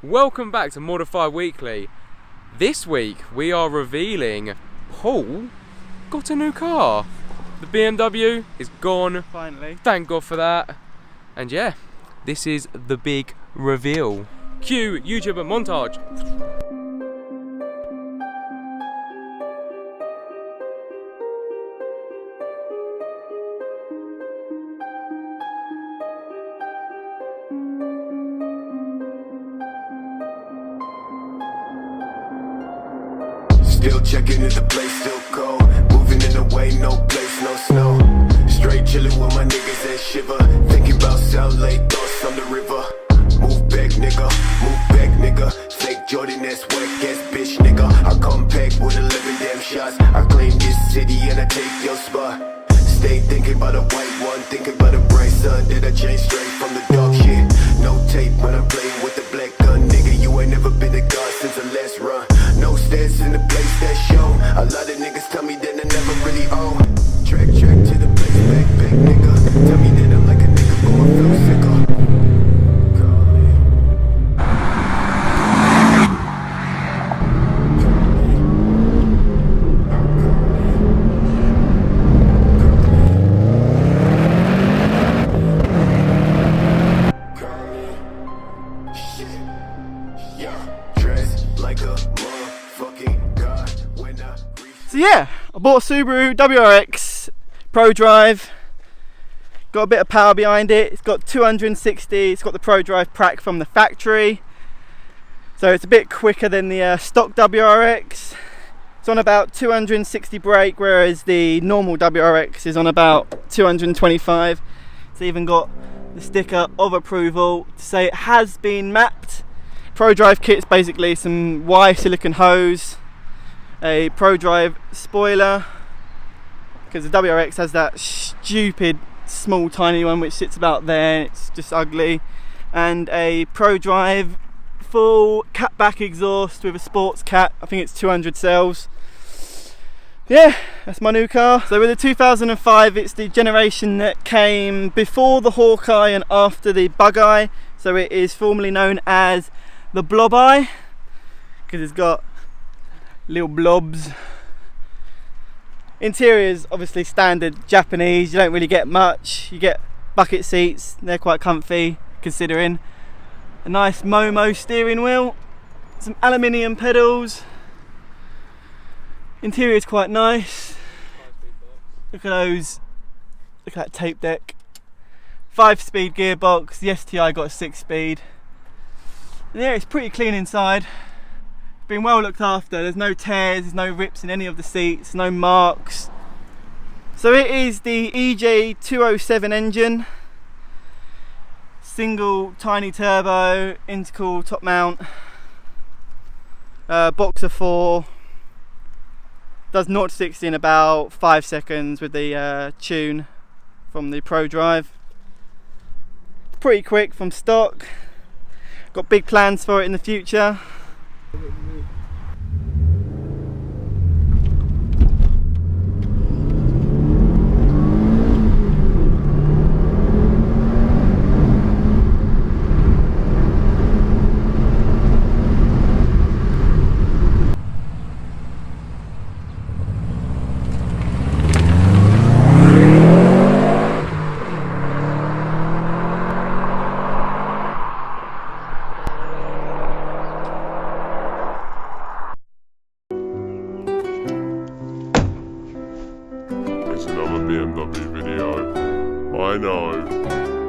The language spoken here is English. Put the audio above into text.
Welcome back to Modified Weekly. This week we are revealing Paul got a new car. The BMW is gone. Finally. Thank God for that. And yeah, this is the big reveal. Cue YouTuber montage. Still checking if the place still cold. Moving in the way, no place, no snow. Straight chilling with my niggas that shiver. Thinking about South Lake, thoughts on the river. Move back, nigga. Fake Jordan, that's whack ass bitch, nigga. I come back with 11 damn shots. I claim this city and I take your spot. Stay thinking about a white one, thinking about a bright sun. That I changed straight from the dark shit. No tape when I'm playing with the black gun, nigga. You ain't never been a god since the last run. No stats in the place that show. A lot of niggas tell me that I never really own. Track to the place, back, nigga. Tell me that I'm like a nigga, but I feel sicker. So yeah, I bought a Subaru WRX Pro Drive. Got a bit of power behind it. It's got 260. It's got the Pro Drive pack from the factory, so it's a bit quicker than the stock WRX. It's on about 260 brake, whereas the normal WRX is on about 225. It's even got the sticker of approval to say it has been mapped. Pro Drive kit's basically some Y silicone hose, a Pro Drive spoiler, because the WRX has that stupid small tiny one which sits about there, it's just ugly, and a Pro Drive full catback exhaust with a sports cat. I think it's 200 cells. Yeah, that's my new car. So with the 2005, it's the generation that came before the Hawkeye and after the Bug-Eye, so it is formerly known as the Blob-Eye because it's got little blobs. Interior's obviously standard Japanese, you don't really get much. You get bucket seats, they're quite comfy considering. A nice Momo steering wheel, some aluminium pedals. Interior's quite nice. Look at those, look at that tape deck. 5-speed gearbox, the STI got a 6-speed. Yeah, it's pretty clean inside. Been well looked after. There's no tears, there's no rips in any of the seats, no marks. So it is the EJ207 engine, single tiny turbo, intercooled top mount, boxer 4, does 0 to 60 in about 5 seconds with the tune from the Pro Drive. Pretty quick from stock. Got big plans for it in the future. It's another BMW video. I know.